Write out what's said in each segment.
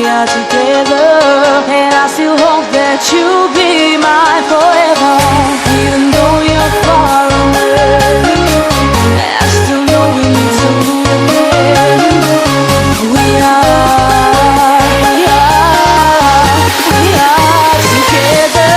are together, and I still hope that you'll be mine forever. Even though you're far away, I still know we need to again. We are together.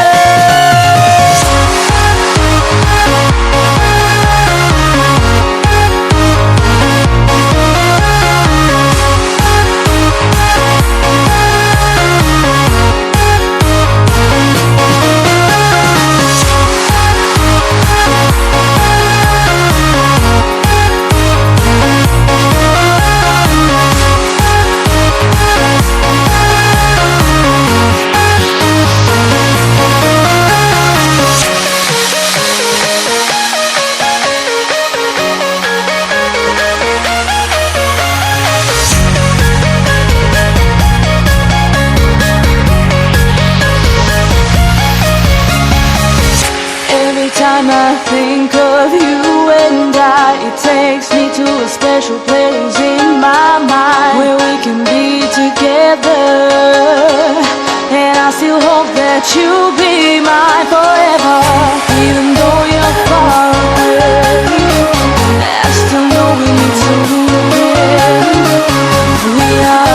Every time I think of you and it takes me to a special place in my mind where we can be together. And I still hope that you'll be mine forever. Even though you're far away, I still know we need to again. We are